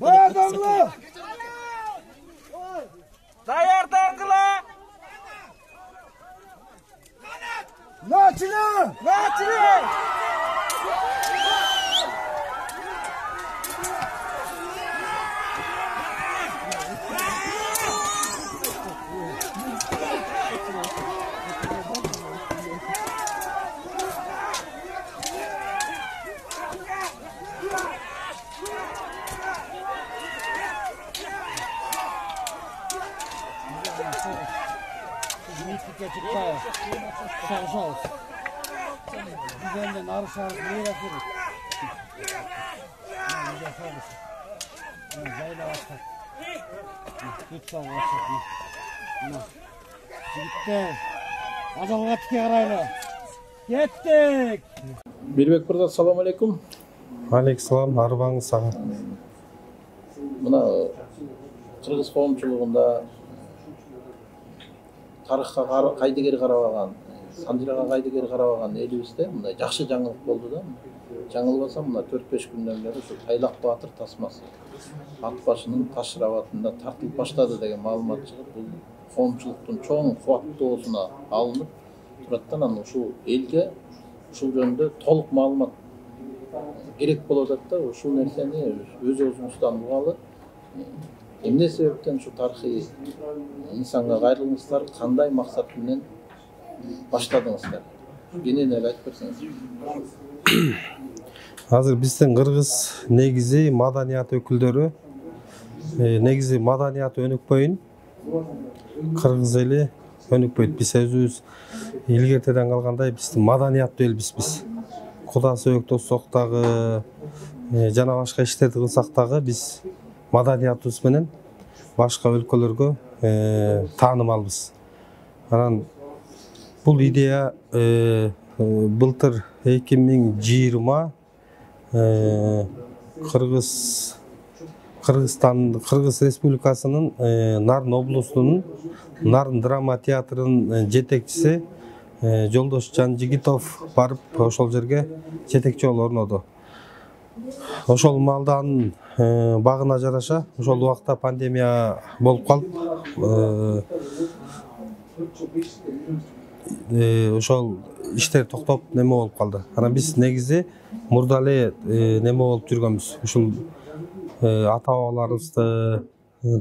Bağırdanlı! Dayardanlılar! Naçını! Naçını! Şarjağız. Güzelinden arışarız, neye yapıyoruz? Güzel çalışır. Zayla başlar. Lütfen başlar. Gitti. Azalga tike karayla. Gittik. Birbek burada, assalamu alaikum. Aleykümselam, arabаңыз саған. Mına Kırgız qoomчулугунда тарыхка кайдыгер карабаган, Санжирага кайдыгер карабаган элибизде мындай жакшы жаңылык болду да. Жаңылбасам мына 4-5 күндөн бери ушу Тайлак Баатыр тасмасы ат башынын таш рабатында тартылып баштады деген маалымат чыгып, бул коомчулуктун чоң кубаттоосуна алынып турат. Анан ушул элге ушул жөнүндө толук маалымат керек болуп атат да. Ушул нерсени өз өзүңүздөн угалы. Эмне себептен ушу тарыхый инсанга кайрылыңыздар, кандай максат менен баштадыңыздар? Кенен эле айтып берсеңиз. Азыр биздин кыргыз негизи маданият өкүлдөрү, негизи маданият өнүкпөйүн, кыргыз эли өнүкпөйт. Биз өзүбүз илгертеден калгандай биздин маданияттуу элбиз биз. Куда сөйөктөссөк дагы, жана башка иштерди кылсак дагы биз маданиятыбыз менен башка өлкөлөргө таанымалбыз. Анан бул идея былтыр 2020 Кыргыз Республикасынын Нарын облусунун Нарын драма театрынын жетекчиси Жолдош Жанжигитов барып ошол жерге жетекчи болуп орноду. Ошол маалдан багына жараша ошол убакта пандемия болуп калып, ошол иштер токтоп неме болуп калды. Анан биз негизи мурда эле неме болуп жүргөнбүз. Ушул ата-бабаларыбызды,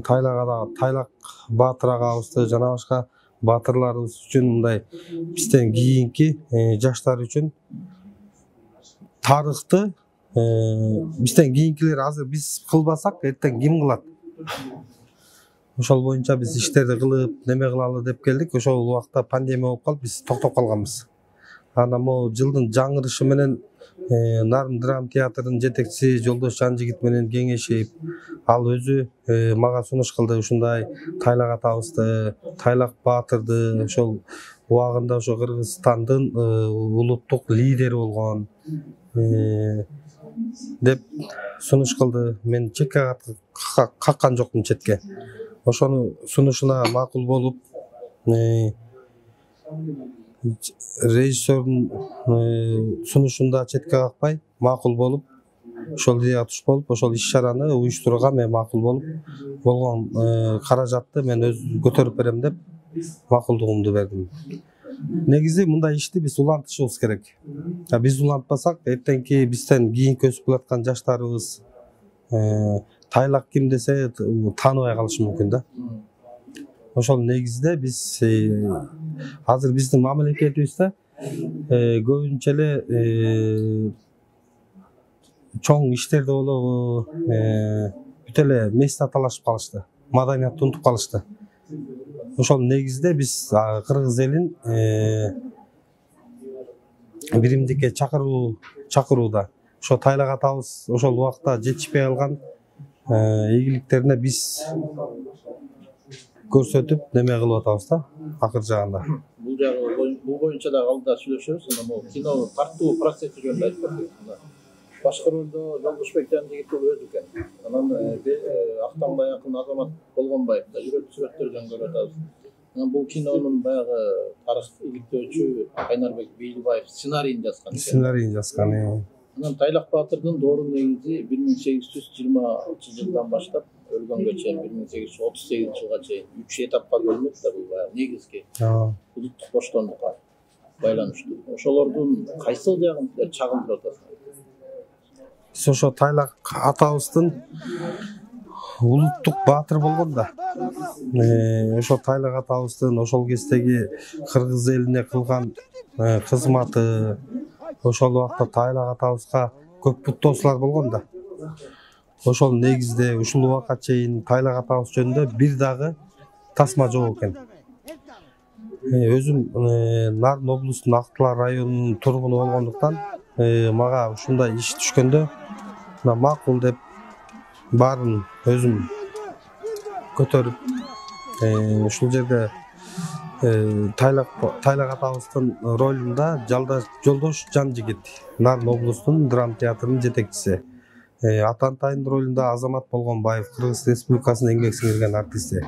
Тайлак Баатыр агабызды, жана башка баатырларыбыз үчүн мындай бизден кийинки жаштар үчүн тарыхты бизден кийинкилер азыр биз кылбасак, эртең ким кылат? Ошол боюнча биз иштерди кылып, неме кылалы деп келдик. Ошол убакта пандемия болуп калып, биз токтоп калганбыз. Анан могу жылдын жаңырышы менен Нарын драма театрынын жетекчиси Жолдош Жанжигит менен кеңешип, ал өзү мага сунуш кылды. Ушундай Тайлак атабызды, Тайлак Баатырды ошол убагында ошо Кыргызстандын улуттук лидери болгон деп сунуш кылды. Мен чекке каккан жокмун четке. Ошону сунушуна макул болуп, режиссердун сунушунда четке какпай макул болуп, ошол идеяга туш болуп, ошол иш-чараны уюштурууга мен макул болуп, болгон каражатты мен өз көтөрүп берем деп макулдугумду бердим. Негизи мындай ишти биз улантышыбыз керек. Биз улантпасак, эртеңки бизден кийинки өсүп келаткан жаштарыбыз Тайлак ким десе тааныбай калышы мүмкүн да. Ошол негизде биз азыр биздин мамлекетибизде көбүнчө эле чоң иштерде болобу, бүт эле место талашып калышты, маданиятты унутуп калышты. Ошол негизде биз кыргыз элин биримдикке чакырууда. Ошо Тайлак атабыз ошол убакта жетишпей калган ийгиликтерине биз көрсөтүп неме кылып атабыз да, акыр жагында. Бул боюнча да алдыда сүйлөшөбүз. Анан могу кино тартуу процесси жөнүндө айтып берсеңиз. Башкы ролдо Жолдошбек Жанжигитов өзү экен. Анан Актаңбай акын Азамат Болгонбаев да сүрөттөрдөн көрүп атабыз. Бул кинонун баягы тарых иликтөөчү Кайнарбек Бейлибаев сценарийин жазган. Сценарийин жазган. Анан Тайлак Баатырдын доору негизи 1820-жылдан баштап өлгөнгө чейин 1838 жылга чейин 3 этапка бөлүнөт да бул баягы негизги улуттук боштондукка байланыштуу. Ошолордун кайсыл жагын силер чагылдырып атасыңар? Биз ошо Тайлак атабыздын улуттук баатыр болгон да. Ошо Тайлак атабыздын ошол кездеги кыргыз элине кылган кызматы, ошол убакта Тайлак атабызга көп буттоосулар болгон да. Ошол негизде ушул убакка чейин Тайлак атабыз жөнүндө бир дагы тасма жок экен. Өзүм Нарын облустунун Актылар районунун тургуну болгондуктан мага ушундай иш түшкөндө макул деп баарын өзүм көтөрүп ушул жерде Тайлак атабыздын ролунда Жолдош Жан-Жигит, Нарын облустунун драма театрынын жетекчиси. Атантайдын ролунда Азамат Болгонбаев, Кыргыз Республикасынын эмгек сиңирген артисти.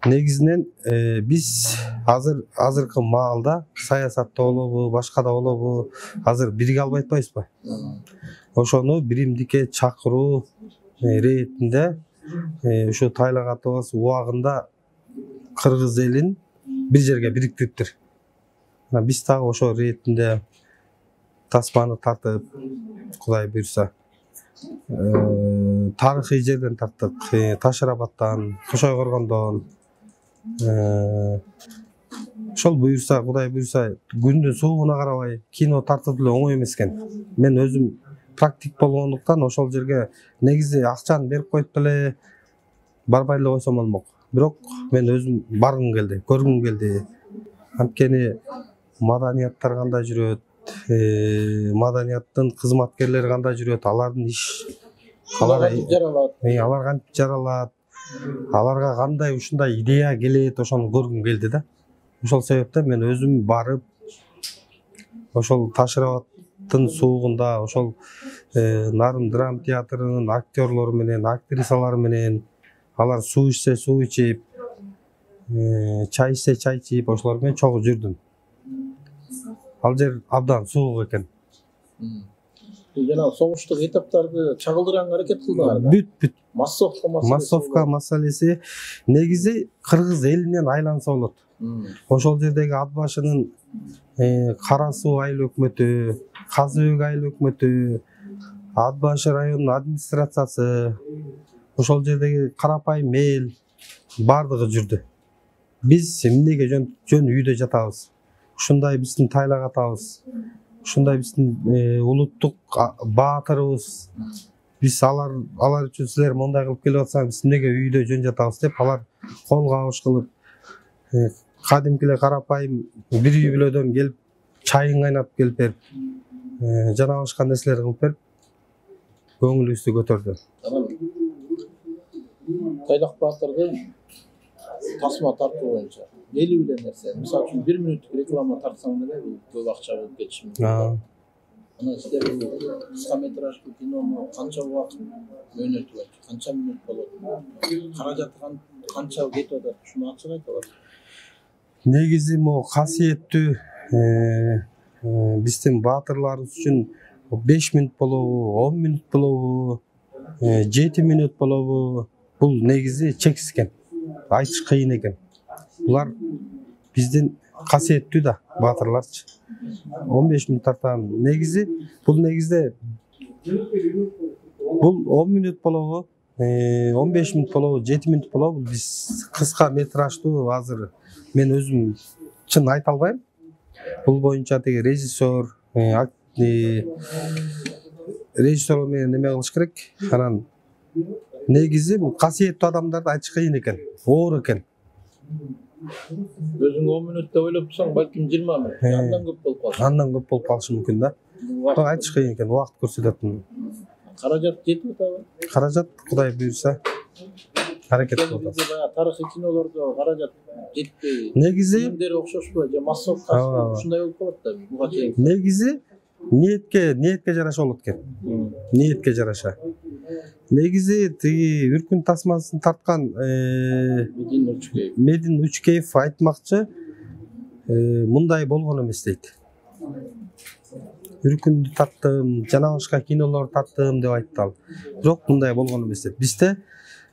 Негизинен биз азыркы маалда саясатта болобу, башка да болобу, азыр бирге албай атпайбызбы? Ошону биримдикке чакыруу иретинде ушу Тайлак атабыз убагында кыргыз элин бир жерге бириктириптир. Биз дагы ошо иретинде тасманы тартып, Кудай буйрса, тарыхый жерден тарттык. Таш Арабаттан, Кошой Коргондон. Ошол буйрса, Кудай буйрса, күндүн суугуна карабай кино тартып эле оңой эмес экен. Мен өзүм практик болгондуктан ошол жерге негизи акчаны берип коюп деле барбай эле койсом болмок. Бирок мен өзүм баргым келди, көргүм келди. Анткени маданияттар кандай жүрөт, маданияттын кызматкерлери кандай жүрөт, алардын иш алар кантип жаралат, аларга кандай ушундай идея келет, ошону көргүм келди да. Ошол себептен мен өзүм барып ошол Таш Арабаттын суугунда, ошол Нарын драма театрынын актерлору менен, актрисалары менен, алар суу ичсе суу ичип, чай ичсе чай ичип, ошолор менен чогуу жүрдүм. Ал жер абдан суук экен. Жанагы согуштук этаптарды чагылдыранга аракет кылдыңар да. Бүт. Массовка маселеси негизи кыргыз элинен айланса болот. Ошол жердеги ат башынын Кара Суу айыл өкмөтү, Казыбек айыл өкмөтү, Ат башы районунун администрациясы, ошол жердеги карапайым эл бардыгы жүрдү. Биз эмнеге жөн үйдө жатабыз? Ушундай биздин Тайлак атабыз, ушундай биздин улуттук баатырыбыз, биз алар үчүн силер мондай кылып келип атсаңыз, биз эмнеге үйдө жөн жатабыз деп алар кол кабыш кылып, кадимки эле карапайым бир үй бүлөдөн келип, чайын кайнатып келип берип, жана башка нерселер кылып берип, көңүлүбүздү көтөрдү. Тайлак Баатырдын тасма тартуу боюнча ели биле нерсе. Мисалы үчүн 1 мүнөттүк реклама тартсаң деле бул көп акча болуп кетиши мүмкүн. Анан силер кыска метраждуу кинону канча убакыт мөөнөтү бар? Канча мүнөт болот? Каражаты канча кетип атат? Ушуну ачык айта аласыз? Негизи могу касиеттүү биздин баатырларыбыз үчүн 5 мүнөт болобу, 10 мүнөт болобу, 7 мүнөт болобу, бул негизи чексиз экен. Айтыш кыйын экен. Булар биздин касиеттүү да баатырларчы. 15 мүнөт тартам. Бул негизде бул 10 мүнөт болобу, 15 мүнөт болобу, 7 мүнөт болобу, биз кыска метраждуу азыр мен өзүм чын айта албайм. Бул боюнча теги режиссер менен неме кылыш керек. Анан негизи бул касиеттүү адамдарды айтыш кыйын экен, оор экен. Өзүң 10 мүнөт деп ойлоп турсаң, балким 20 мүнөт. Андан көп болуп калышы. Андан көп болуп калышы мүмкүн да. Айтыш кыйын экен, убакыт көрсөтөт. Каражат жетип атабы? Каражат Кудай буйрса аракет кылып атабыз. Тарыхый кинолордо каражат жетпей. Негизи фильмдери окшошпу же массовка ушундай болуп калат да буга чейин. Негизи ниетке жараша болот экен. Ниетке жараша. негизи тиги үркүн тасмасын тарткан Медин Учкеев айтмакчы мындай болгон эмес дейт. Үркүндү таттым, жана башка кинолорду таттым деп айтты ал. Бирок мындай болгон эмес дейт. Бизде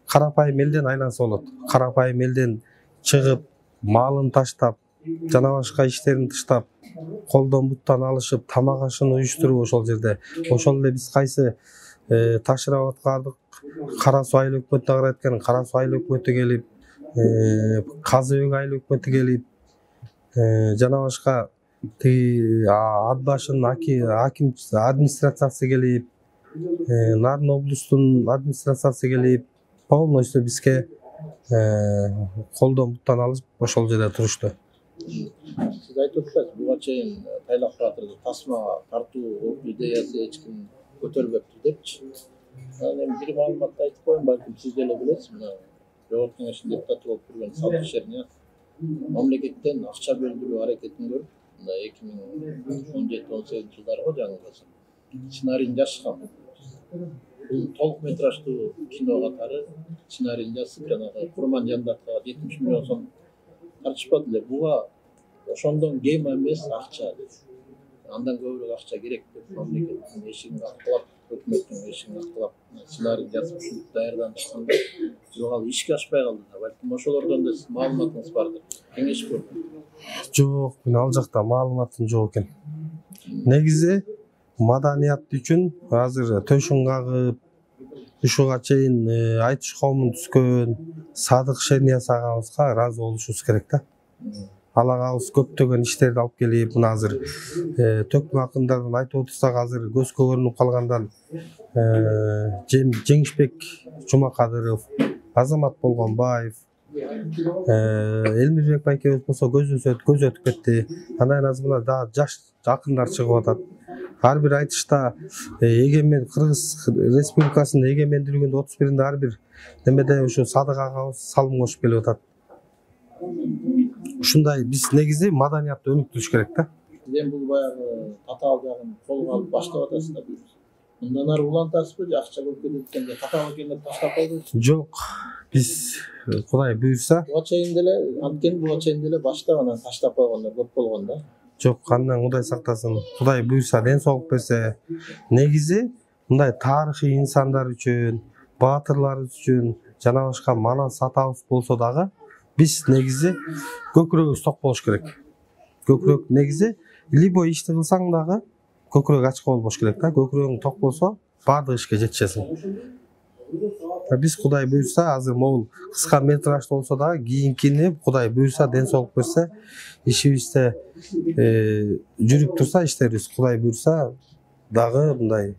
карапайым элден айланса болот. Карапайым элден чыгып, малын таштап, жана башка иштерин таштап, колдон буттан алышып, тамак ашын уюштуруп ошол жерде. Ошол эле биз кайсы Ташырап аткардык, Кара Суу айыл өкмөтүнө карайт экен, Кара Суу айыл өкмөтү келип, Казы Өг айыл өкмөтү келип, жана башка тиги ат башынын аким администрациясы келип, Нарын облустун администрациясы келип, полностью бизге колдон буттан алып ошол жерде турушту. Сиз айтып атпайсызбы, буга чейин Тайлак Баатырды тасмага тартуу идеясы эч ким көтөрбөптү депчи. Эми бир маалыматты айтып коеюн, балким сиз деле билесиз. Мына Жогорку Кеңештин депутаты болуп жүргөн Садыр Шерният мамлекеттен акча бөлдүрүү аракетин көрүп, мына 2017-18 жылдарга жаңылбасам сценарийин жазышкан. Бул толук метраждуу кино катары сценарийин жазып, жанагы Курман Жандатка 70 миллион сом тарчыпады эле. Буга ошондон кем эмес акча. Андан көбүрөөк акча керек деп мамлекеттин эшигин какталап, өкмөттүн эшигин какталап сценарий жазып ушинтип даярданышканда бирок ал ишке ашпай калды да. Балким ошолордон да сиз маалыматыңыз бардыр. Кеңеш көрдүм. Жок, мен ал жакта маалыматым жок экен. Негизи маданият үчүн азыр төшүн кагып, ушуга чейин айтыш коомун түзгөн Садык Шерният агабызга ыраазы болушубуз керек да. Ал агабыз көптөгөн иштерди алып келип, мына азыр төкмө акындардан айтып отурсак, азыр көзгө көрүнүп калгандан Жеңишбек Жумакадыров, Азамат Болгонбаев, Элмирбек байкебиз болсо көзү өтүп кетти. Андан азыр мына дагы жаш акындар чыгып атат. Ар бир айтышта эгемен Кыргыз Республикасынын эгемендүүлүгүнүн 31-нде ар бир немеде ушу Садык агабыз салым кошуп келип атат. Ушундай биз негизи маданиятты өнүктүрүш керек да. Сиз бул баягы татаал жагын колго алып баштап атасыз да. Мындан ары улантасызбы же акча көп кетет экен деп татаал экен деп таштап койбойсузбу? Жок, биз Кудай буйрса, буга чейин деле баштап анан таштап койгондор көп болгон да. Жок, андан Кудай сактасын. Кудай буйрса, ден соолук берсе, негизи мындай тарыхый инсандар үчүн, баатырлар үчүн жана башка манас атабыз болсо дагы биз негизи көкүрөгүбүз ток болуш керек. Көкүрөк негизи либо ишти кылсаң дагы көкүрөк ачык болбош керек да. Көкүрөгүң ток болсо баардык ишке жетишесиң. Биз Кудай буйрса, азыр могул кыска метражды болсо дагы кийинкини Кудай буйрса, ден соолук берсе, ишибизде жүрүп турса иштерибиз, Кудай буйрса дагы мындай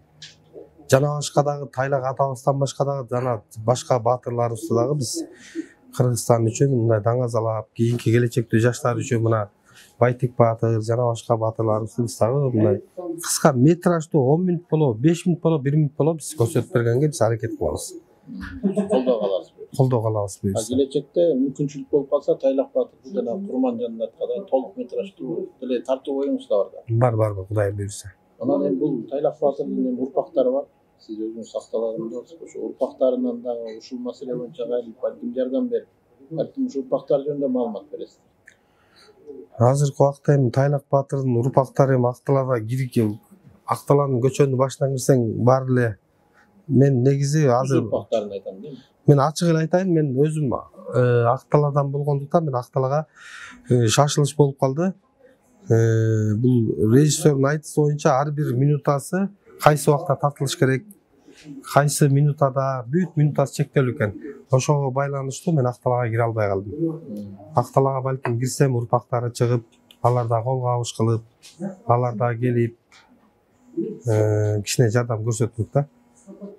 жана башка дагы Тайлак атабыздан башка дагы жана башка баатырларыбызды дагы биз Кыргызстан үчүн мындай даңазалап, кийинки келечектүү жаштар үчүн мына Байтик Баатыр жана башка баатырларыбызды биз дагы мындай кыска метраждуу 10 мүнөт болобу, 5 мүнөт болобу, 1 мүнөт болобу биз көрсөтүп бергенге биз аракет кылабыз. Колдоо калабыз буюрса. Келечекте мүмкүнчүлүк болуп калса Тайлак Баатырды жана Курман Жандатка да толук метраждуу деле тартуу оюңуз да бар да. Бар, Кудай буйрса. Анан эми бул Тайлак Баатырдын урпактары бар. Сиз өзүңүз сакталагандасыз. Ошо урпактарынан дагы ушул маселе боюнча балким жардам берип, балким ушул урпактар жөнүндө маалымат бересиз. Азыркы убакта эми Тайлак Баатырдын урпактары эми Акталада кирген, Акталанын көчөнүн башынан кирсең бар эле. Мен негизи азыр урпактарын айтам дейм. Мен ачык эле айтайын, мен өзүм Акталадан болгондуктан мен Акталага шашылыш болуп калды. Бул режиссердун айтышы боюнча ар бир минутасы кайсы убакта тартылыш керек, кайсы минутада бүт минутасы чектелүү экен. Ошого байланыштуу мен Акталага кире албай калдым. Акталага балким кирсем урпактары чыгып, алар да кол кабыш кылып, алар да келип кичине жардам көрсөтмөк да.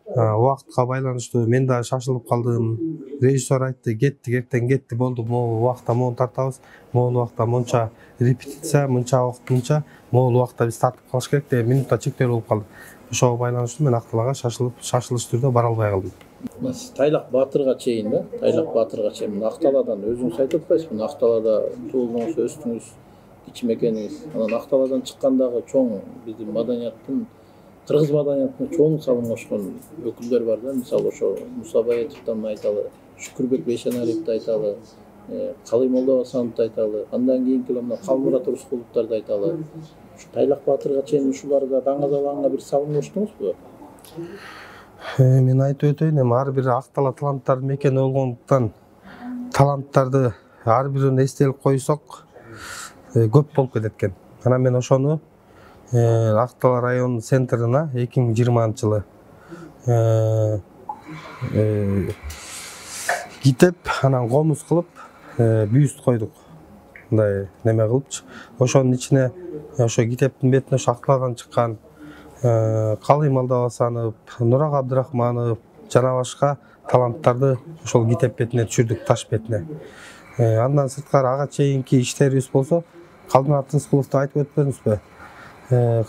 Убакытка байланыштуу мен да шашылып калдым. Режиссер айтты, кетти, эртең кетти, болду, могул убакта мону тартабыз, могул убакта монча репетиция, мынча убакыт мынча, могул убакта биз тартып калыш керек деген минутта чектелүү болуп калды. Ошого байланыштуу мен Акталага шашылыш түрдө бара албай калдым. Тайлак Баатырга чейин да, Тайлак Баатырга чейин Акталадан өзүңүз айтып атпайсызбы? Акталада туулдуңуз, өстүңүз, кичи мекениңиз. Анан Акталадан чыккандагы чоң биздин маданияттын кыргыз маданиятына чоң салым кошкон өкүлдөр бар да. Мисалы ошо Муса Баетовдон айталы, Шүкүрбек Бейшеналиевди айталы, Калый Молдобасановду айталы, андан кийинки мына Калмурат Рыскуловдорду айталы. Ушу Тайлак Баатырга чейин ушуларга даңазаланга бир салым коштуңузбу? Мен айтып өтөйүн, эми ар бир актала таланттардын мекени болгондуктан таланттарды ар бирин эстелип койсок көп болуп кетет экен. Анан мен ошону Актала районунун центрине 2020-жылы китеп, анан комуз кылып бюст койдук. Мындай неме кылыпчы. Ошонун ичине ошо китептин бетине ошо Акталадан чыккан Калый Молдобасанов, Нурак Абдрахманов жана башка таланттарды ошол китеп бетине түшүрдүк, таш бетине. Андан сырткары ага чейинки иштерибиз болсо, Калмурат Рыскуловду айтып өтпөдүңүзбү?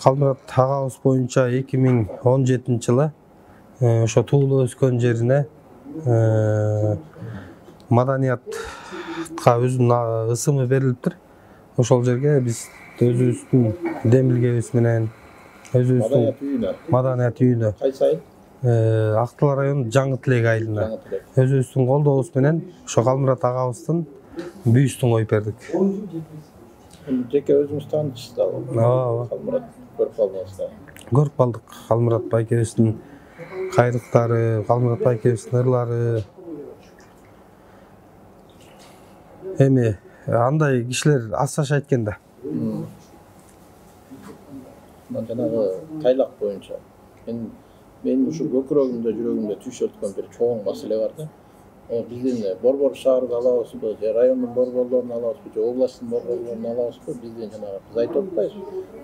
Калмурат агабыз боюнча 2017-жылы ошо туулуп өскөн жерине маданиятка өзүнүн ысымы берилиптир. Ошол жерге биз өзүбүздүн демилгебиз менен өзүбүздүн маданият үйүнө Кайсы айыл? Актала районунун Жаңы Тилек айылына өзүбүздүн колдообуз менен ошо Калмурат агабыздын бюстун коюп бердик. Жеке өзүңүз таанышсыз да. Ооба. Калмурат көрүп калдыңыз да. Көрүп калдык. Калмурат байкебиздин кайрыктары, Калмурат байкебиздин ырлары. Эми андай кишилер аз жашайт экен да. Жанагы Тайлак боюнча мен ушу көкүрөгүмдө, жүрөгүмдө түйшөп өткөн бир чоң маселе бар да. Биздин борбор шаарды алабызбы, же райондун борборлорун алабызбы, же областтын борборлорун алабызбы, биздин жанагы биз айтып атпайбыз.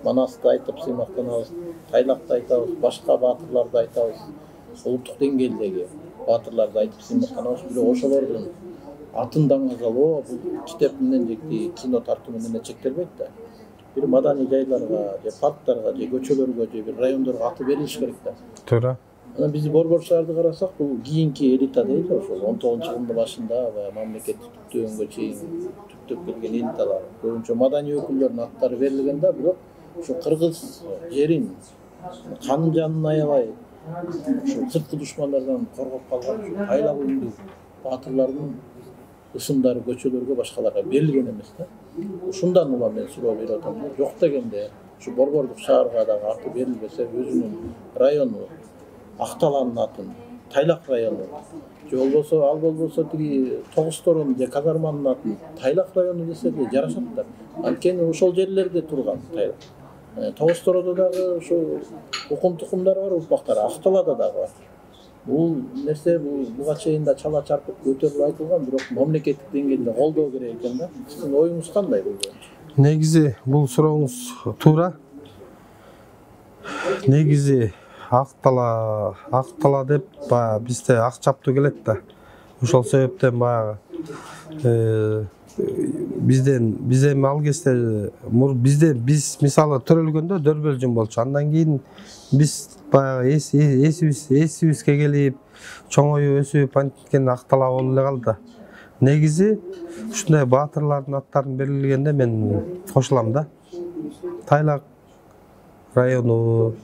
Манасты айтып сыймактанабыз, Тайлакты айтабыз, башка баатырларды айтабыз. Улуттук деңгээлдеги баатырларды айтып сыймактанабыз. Бирок ошолордун атын даңазалоо бул китеп менен жеки кино тартуу менен чектелбейт да. Бир маданий жайларга, же парктарга, же көчөлөргө, же бир райондорго аты берилиш керек да. Туура. Анан биз борбор шаарды карасак, бул кийинки элита дейт, ошол 19-жылдын башында мамлекет түптөгөнгө чейин түптөп келген элиталар. Көбүнчө маданий өкүлдөрдүн аттары берилген да, бирок ушу кыргыз жерин, канын жанын аябай, ушу сырткы душмандардан коргоп калган ушу Тайлак үйүндүү баатырлардын ысымдары көчөлөргө, башкаларга берилген эмес да. Ушундан улам мен суроо берип атам. Жок дегенде ушу борбордук шаарга дагы аты берилбесе, өзүнүн району Акталанын атын, Тайлак району, же ал болбосо тиги Тогусторон же казарманын атын Тайлак району десе де жарашат да. Анткени ошол жерлерде турган Тайлак. Тогустороодо дагы ошо укум тукумдар бар, урпактар, Акталада дагы бар. Бул нерсе буга чейин да чала чарпып көтөрүлүп айтылган, бирок мамлекеттик деңгээлде колдоо керек экен да. Сиздин оюңуз кандай бул? Негизи бул сурооңуз туура. Негизи Актала деп бизде ак чаптуу келет да. Ошол себептен баягы биз эми ал кезде биз мисалы төрөлгөндө Дөрбөлжүн болчу. Андан кийин биз баягы эсибизге келип, чоңоюп өсүп анткен Актала болуп эле калды. Негизи ушундай баатырлардын аттарын берилгенде мен кошулам да. Тайлак району,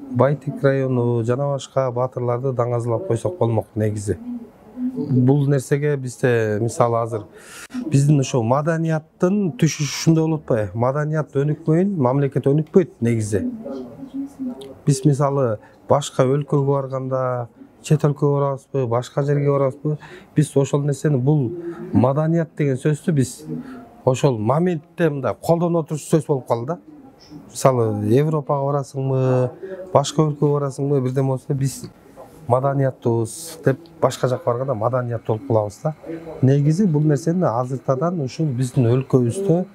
Байтик району жана башка баатырларды даңазалап койсок болмок негизи. Бул нерсеге бизде мисалы азыр биздин ошо маданияттын түшүшү ушундай болуп атпайбы? Маданият өнүкпөйүн, мамлекет өнүкпөйт негизи. Биз мисалы башка өлкөгө барганда, чет өлкөгө барабызбы, башка жерге барабызбы, биз ошол нерсени бул маданият деген сөздү биз ошол моментте мындай колдоно турчу сөз болуп калды да. Мисалы Европага барасыңбы, башка өлкөгө барасыңбы, бирдеме болсо биз маданияттыбыз деп башка жакка барганда маданият болуп калабыз да. Негизи бул нерсени азыртадан ушул биздин өлкөбүздө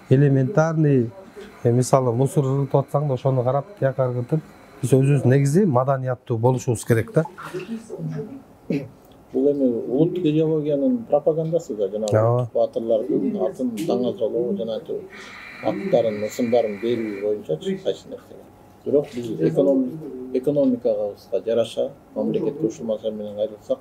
элементарный мисалы мусор ыргытып атсаң да ошону карап тияка ыргытып биз өзүбүз негизи маданияттуу болушубуз керек да. Бул эми улуттук идеологиянын пропагандасы да, жанагы баатырлардын атын даңазалоо жана аттарын, ысымдарын берүү боюнча кайсы нерсе. Бирок биз экономикабызга жараша мамлекетке ушул маселе менен кайрылсак,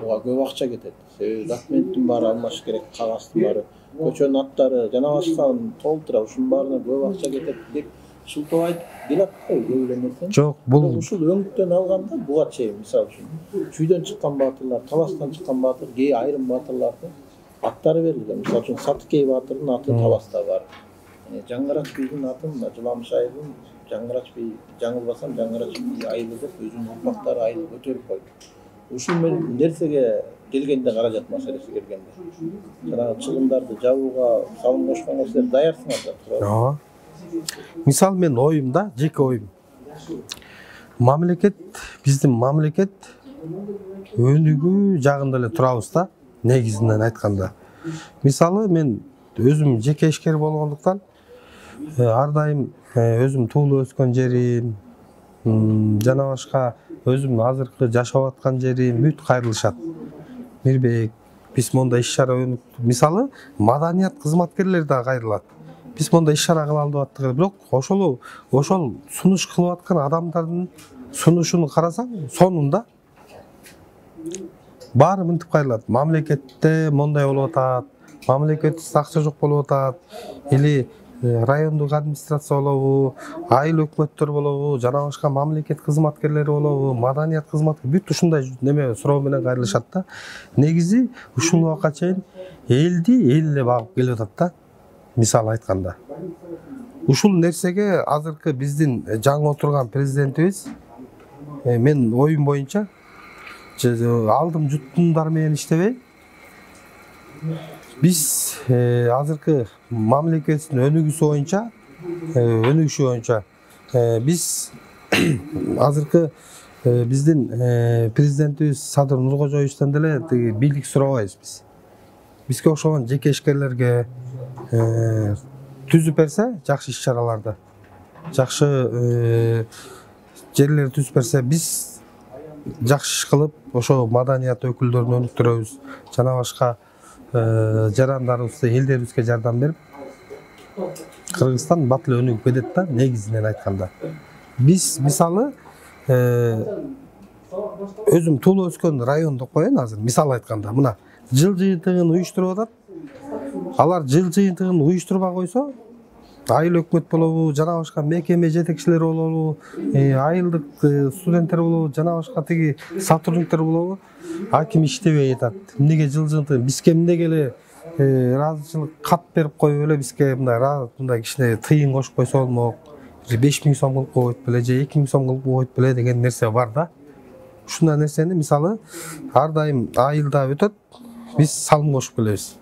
буга көп акча кетет. Себеби документтин баары алмаш керек, кагаздын баары, көчөнүн аттары жана башканы толтура, ушунун баарына көп акча кетет деп шылтоо айтып келат го көп эле нерсени. Жок, бул ушул өңүттөн алганда буга чейин мисалы үчүн чүйдөн чыккан баатырлар, таластан чыккан баатыр, кээ айрым баатырларды аттары берилген. Мисалы үчүн Сатыкей баатырдын аты Таласта бар. Жаңгырач бийдин аты Жыламыш айылдын Жаңгырач бий, жаңылбасам Жаңгырач бий айылы деп өзүнүн урмактары айыл көтөрүп койду. Ушул мен нерсеге келгенде каражат маселеси келгенде. Жанагы чыгымдарды жабууга салым кошконго силер даярсыңар да. Ооба. Мисалы мен оюмда, жеке оюм. Мамлекет, биздин мамлекет өнүгүү жагында эле турабыз да, негизинен айтканда. Мисалы мен өзүм жеке ишкер болгондуктан ар дайым өзүм туулуп өскөн жерим, жана башка өзүм азыркы жашап аткан жерим бүт кайрылышат. Мирбек, биз монда иш-чара мисалы маданият кызматкерлери да кайрылат. Биз монда иш-чара кыла алып аттык, бирок ошол сунуш кылып аткан адамдардын сунушун карасаң, сонунда баары мынтип кайрылат. Мамлекетте мондай болуп атат, мамлекетте акча жок болуп атат, или райондук администрация болобу, айыл өкмөттөр болобу, жана башка мамлекет кызматкерлери болобу, маданият кызматкерлери бүт ушундай неме суроо менен кайрылышат да. Негизи ушул убакка чейин элди эл эле багып келип атат да. Мисалы айтканда. Ушул нерсеге азыркы биздин жаңы отурган президентибиз мен оюм боюнча алдым жуттумдар менен иштебей, биз азыркы мамлекеттин өнүгүшү боюнча биз азыркы биздин президентибиз Садыр Нуркожоевичтен деле бийлик сурабайбыз биз. Бизге окшогон жеке ишкерлерге түзүп берсе, жакшы иш-чараларды, жакшы жерлер түзүп берсе, биз жакшы иш кылып, ошо маданият өкүлдөрүн өнүктүрөбүз, жана башка жарандарыбызды, элдерибизге жардам берип, Кыргызстан бат эле өнүгүп кетет да, негизинен айтканда. Биз мисалы өзүм туулуп өскөн райондо коеюн азыр, мисалы айтканда, мына жыл жыйынтыгын уюштуруп атат. Алар жыл жыйынтыгын уюштурбай койсо, айыл өкмөт болобу, жана башка мекеме жетекчилери болобу, айылдык студенттер болобу, жана башка тиги сотрудниктер болобу, аким иштебей атат. Эмнеге жыл жыйынтыгын бизге эмнеге эле ыраазычылык кат берип коюп эле бизге мындай кичине тыйын кошуп койсо болмок, 5000 сом кылып коет беле же 2000 сом кылып коет беле деген нерсе бар да. Ушундай нерсени мисалы ар дайым айылда өтөт, биз салым кошуп келебиз.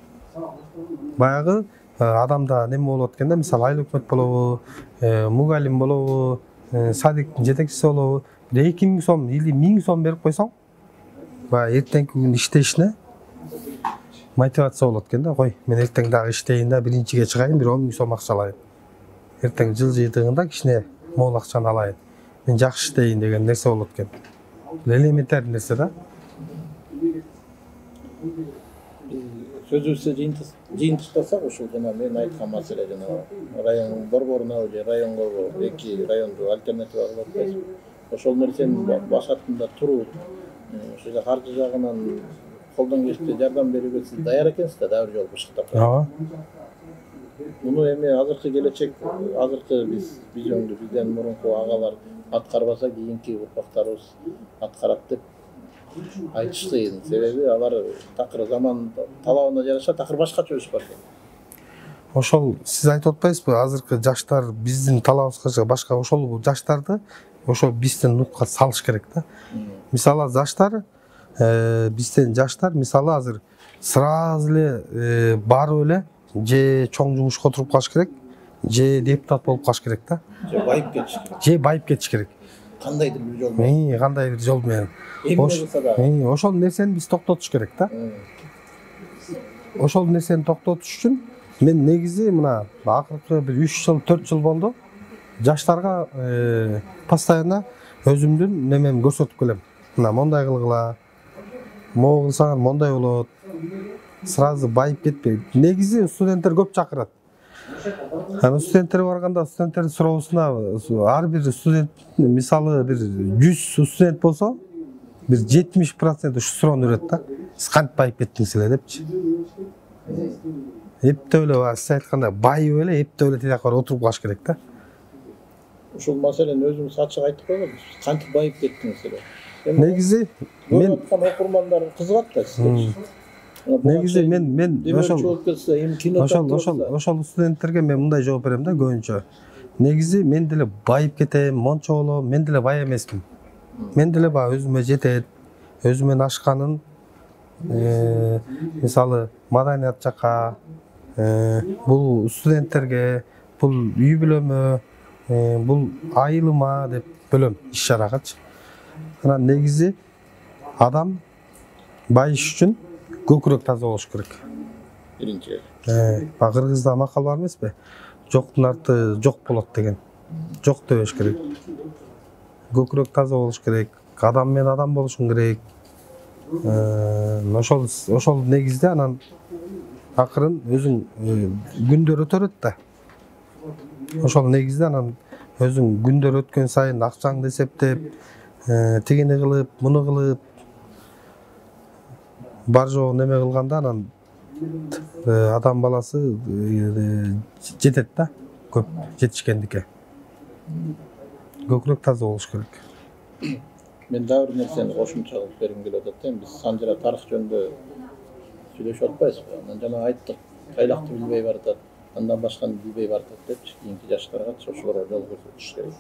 Баягы адамда неме болот экен да, мисалы айыл өкмөт болобу, мугалим болобу, садиктин жетекчиси болобу, 2000 сом или 1000 сом берип койсоң, баягы эртеңки күн иштешине мотивация болот экен да. Кой, мен эртең дагы иштейин да, биринчиге чыгайын, бир 10 000 сом акча алайын. Эртең жыл жыйынтыгында кичине мол акчаны алайын. Мен жакшы иштейин деген нерсе болот экен. Элементарный нерсе да. Сөзүбүздү жыйынтыктасак, ушул жана мен айткан маселе жана район борборуна же районго эки районду альтернатива кылып атпайсызбы? Ошол нерсенин башатында туруп, ушул каржы жагынан колдон келишинче жардам берүүгө сиз даяр экенсиз да, дагы бир жолу бышыктап. Ооба. Муну эми азыркы келечек, азыркы бизден мурунку агалар аткарбаса, кийинки урпактарыбыз аткарат деп айтыштыйын. Себеби алар такыр заман талабына жараша такыр башкача өсүп барат. Ошол сиз айтып атпайсызбы, азыркы жаштар биздин талабыбызга башка, ошол жаштарды ошол биздин нутка салыш керек да. Мисалы жаштар бизден жаштар мисалы азыр сразу эле барып эле же чоң жумушка отуруп калыш керек, же депутат болуп калыш керек да. Же байып кетиш керек. Кандайдыр бир жол менен. Кандайдыр жол менен. Ошол нерсени биз токтотуш керек да. Ошол нерсени токтотуш үчүн мен негизи мына акыркы бир 3 жыл, 4 жыл болду. Жаштарга постоянно өзүмдүн немеми көрсөтүп келем. Мына мондай кылгыла, могу кылсаң мондай болот. Сразу байып кетпей. Негизи студенттер көп чакырат. Студенттер барганда студенттердин суроосуна ар бир студент мисалы бир 100 студент болсо, бир 70% ушу суроону берет да. Сиз кантип байып кеттиңиз эле депчи. Эптеп эле сиз айткандай байып эле эптеп эле тияк отуруп калыш керек да. ушул маселени өзүңүз ачык айтып койгонсуз. Кантип байып кеттиңиз эле? негизи мен окурмандар кызыгат да сизге. негизи мен ошол болуп кетсе, эми кино ошол студенттерге мен мындай жооп берем да көбүнчө. Негизи мен деле байып кетем, мончо болом, мен деле бай эмесмин. Мен деле баягы өзүмө жетет, өзүмөн ашканын мисалы маданият жака, бул студенттерге, бул үй бүлөмө, бул айылыма деп бөлөм иш чарагачы. Анан негизи адам байыш үчүн көкүрөк таза болуш керек. биринчи. Кыргызда макал бар эмеспи? Жоктун арты жок болот деген. Жок дебеш керек. Көкүрөк таза болуш керек. Адам менен адам болушуң керек. Ошол негизде анан акырын өзүң күндөр өтөрөт да. Ошол негизде анан өзүң күндөр өткөн сайын акчаңды эсептеп, тигини кылып, муну кылып бар жогу неме кылганда анан адам баласы жетет да, көп жетишкендикке. Көкүрөк таза болуш керек. Мен дагы бир нерсени кошумча кылып бергим келип атат. Биз Санжыра тарых жөнүндө сүйлөшүп атпайбызбы? Анан жана айттык, тайлакты билбей баратат, андан башканы билбей баратат депчи, кийинки жаштарга ошолорго жол көрсөтүш керек.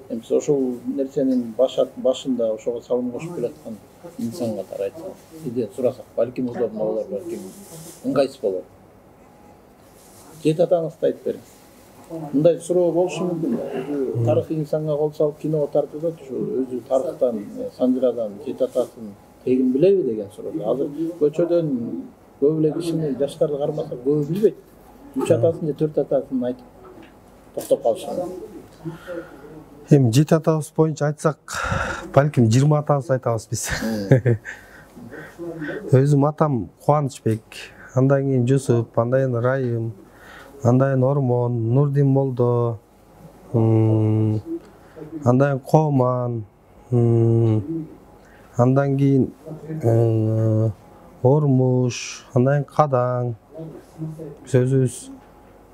Эми биз ошол нерсенин башында ошого салым кошуп келаткан инсан катары айтсак, сизден сурасак, балким удобно болор, балким ыңгайсыз болор. Жети атаңызды айтып бериңиз. Мындай суроо болушу мүмкүн. Өзү тарыхый инсанга кол салып киного тартып атат, өзү тарыхтан, Санжырадан жети атасын тегин билеби деген суроо. Азыр көчөдөн көп эле кишини жаштарды кармаса көбү билбейт. 3 атасын же 4 атасын айтып токтоп калышат. Эми жети атабыз боюнча айтсак, балким 20 атабыз айтабыз биз. Өзүм атам Кубанычбек, андан кийин Жусуп, андан кийин Райым, андан кийин Ормон, Нурдин Молдо, андан кийин Коман, андан кийин Ормуш, андан кийин Кадаң. Биз өзүбүз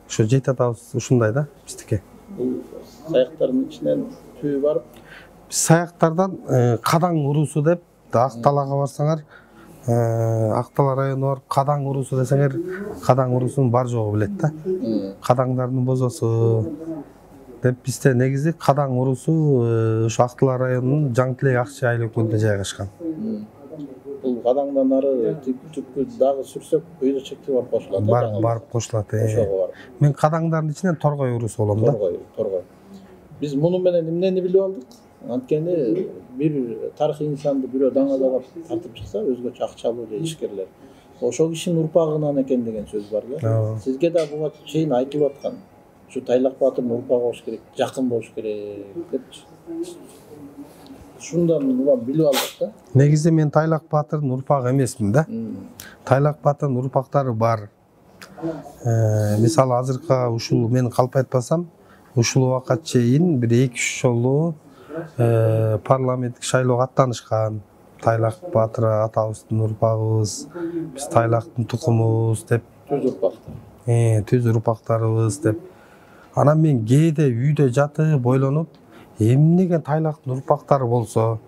ошо жети атабыз ушундай да биздики. Саяктардын ичинен түбү барып, Биз саяктардан Кадаң урусу деп Акталага барсаңар, Актала районуна барып Кадаң урусу десеңер, Кадаң урусунун бар жогу билет да. Кадаңдардын бозосу деп бизде негизи Кадаң урусу ошо Актала районунун Жаңтилек Акчы айыл өкмөтүндө жайгашкан. бул Кадаңдан ары түпкү дагы сүрсөк, өйдө чекке барып кошулат. Барып кошулат. Ошого барып. Мен Кадаңдардын ичинен Торгой урусу болом да. Торгой. Биз муну менен эмнени билип алдык? Анткени бир тарыхый инсанды бирөө даңазалап тартып чыкса, өзгөчө акчалуу же ишкерлер, ошол кишинин урпагынан экен деген сөз бар да. Сизге да буга чейин айтылып аткан. Ушу Тайлак Баатырдын урпагы болуш керек, жакын болуш керек депчи. Ушундан улам билип алдык да. Негизи мен Тайлак Баатырдын урпагы эмесмин да. Тайлак Баатырдын урпактары бар. Мисалы азыркы ушул мен калп айтпасам, ушул убакка чейин бир 2-3 жолу парламенттик шайлоого аттанышкан. Тайлак Баатыр атабыздын урпагыбыз, биз Тайлактын тукумубуз деп, түз урпактарыбыз деп. Анан мен кээде үйдө жатып ойлонуп, эмнеге Тайлактын урпактары болсо,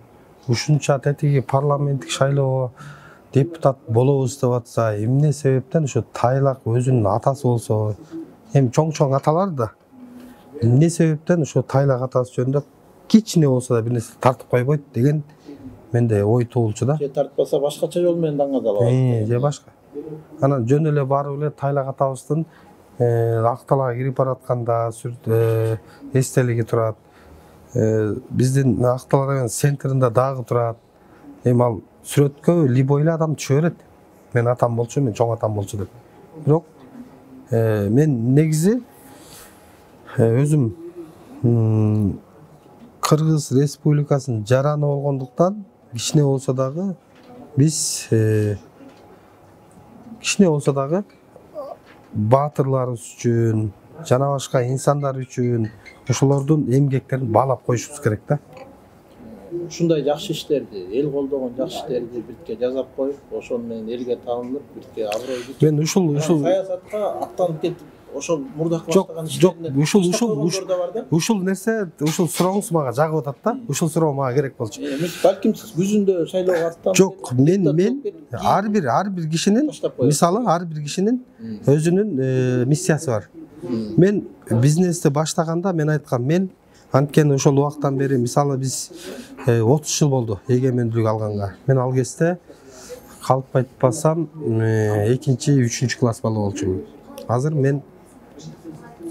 ушунча тетиги парламенттик шайлоого депутат болобуз деп атса, эмне себептен ошо Тайлак өзүнүн атасы болсо, эми чоң аталар да, эмне себептен ошо Тайлак атасы жөнүндө кичине болсо да бир нерсе тартып койбойт деген менде ой туулчу да. Же тартпаса башкача жол менен даңазалабайт. Же башка. Анан жөн эле барып эле Тайлак атабыздын Акталага кирип баратканда эстелиги турат. Биздин Актала районунун центринде дагы турат. Эми ал сүрөткө любой эле адам түшө берет. Мен атам болчу, мен чоң атам болчу деп. Бирок мен негизи өзүм Кыргыз Республикасынын жараны болгондуктан кичине болсо дагы биз кичине болсо дагы баатырларыбыз үчүн жана башка инсандар үчүн ошолордун эмгектерин баалап коюшубуз керек да. Ушундай жакшы иштерди, эл колдогон жакшы иштерди бирке жазап коюп, ошону менен элге таанылып, бирке аброй. Мен ушул саясатка аттанып кетип ошол мурдак Жок, баштаган жок, ушул да бар да. ушул нерсе, ушул сурооңуз мага жагып атат да. Ушул суроо мага керек болчу. Балким сиз күзүндө шайлоого аттан. Жок, мен ар бир кишинин, мисалы ар бир кишинин өзүнүн миссиясы бар. Мен бизнести баштаганда мен айткам, мен анткени ошол убактан бери мисалы биз 30 жыл болду эгемендүүлүк алганга. Мен ал кезде калп айтпасам 2-3 класс бала болчумун. Азыр мен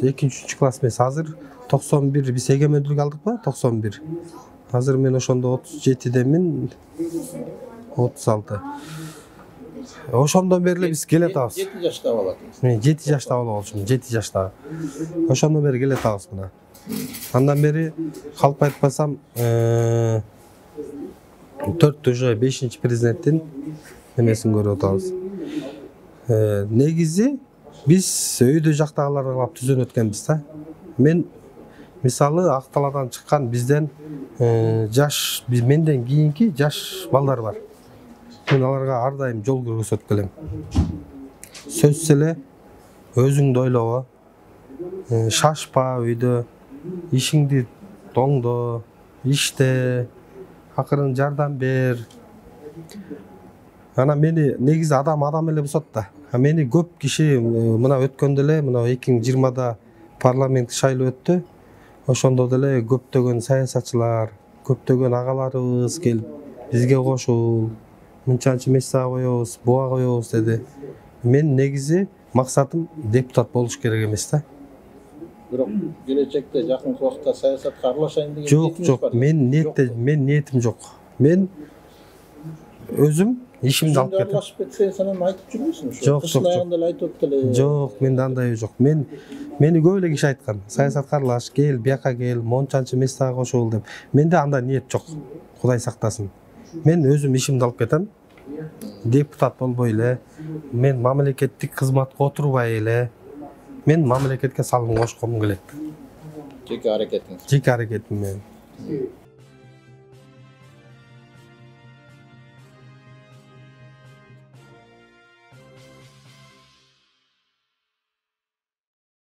2-3 класс эмес, азыр 91 биз эгемендүүлүк алдык ба? 91. Азыр мен ошондо 37демин, 36. Ошондон бери эле биз келе атабыз. 7 жашта бала. Мен 7 жашта бала болчумун, 7 жашта. Ошондон бери келе атабыз мына. Андан бери калп айтпасам 4 уже 5-чи президенттин немесин көрүп атабыз. Негизи биз өйдө жактагыларга кылап түзөнүп өткөнбүз да. Мен мисалы ак талаадан чыккан бизден жаш, менден кийинки жаш балдар бар. Мен аларга ар дайым жол көрсөтүп келем. Сөзсүз эле өзүңдү ойлобо, шашпа өйдө, ишиңди тоңдо, иште, акырын жардам бер. Ана мени негизи адам эле бусат да. Мени көп киши мына өткөндө эле, мына 2020да парламент шайлоо өттү. Ошондо деле көптөгөн саясатчылар, көптөгөн агаларыбыз келип бизге кошул, мынчанчы места коебуз, буга коебуз деди. Мен негизи максатым депутат болуш керек эмес да. Бирок келечекте жакынкы убакта саясатка аралашайын деген жок, мен ниетим жок. Мен өзүм ишимди алып кетем. Аралашып кетсе сен айтып жүрбөйсүң ушу. Жок. Аягында айтып келе. Жок, менде андай жок. Мени көп эле киши айткан. Саясатка аралаш, кел, бияка кел, мончанчы места кошул деп. Менде андай ниет жок. Кудай сактасын. Мен өзүм ишимди алып кетем. Депутат болбой эле, мен мамлекеттик кызматка отурбай эле, мен мамлекетке салым кошком келет. Жеке аракетиңиз. Жеке аракетим менен.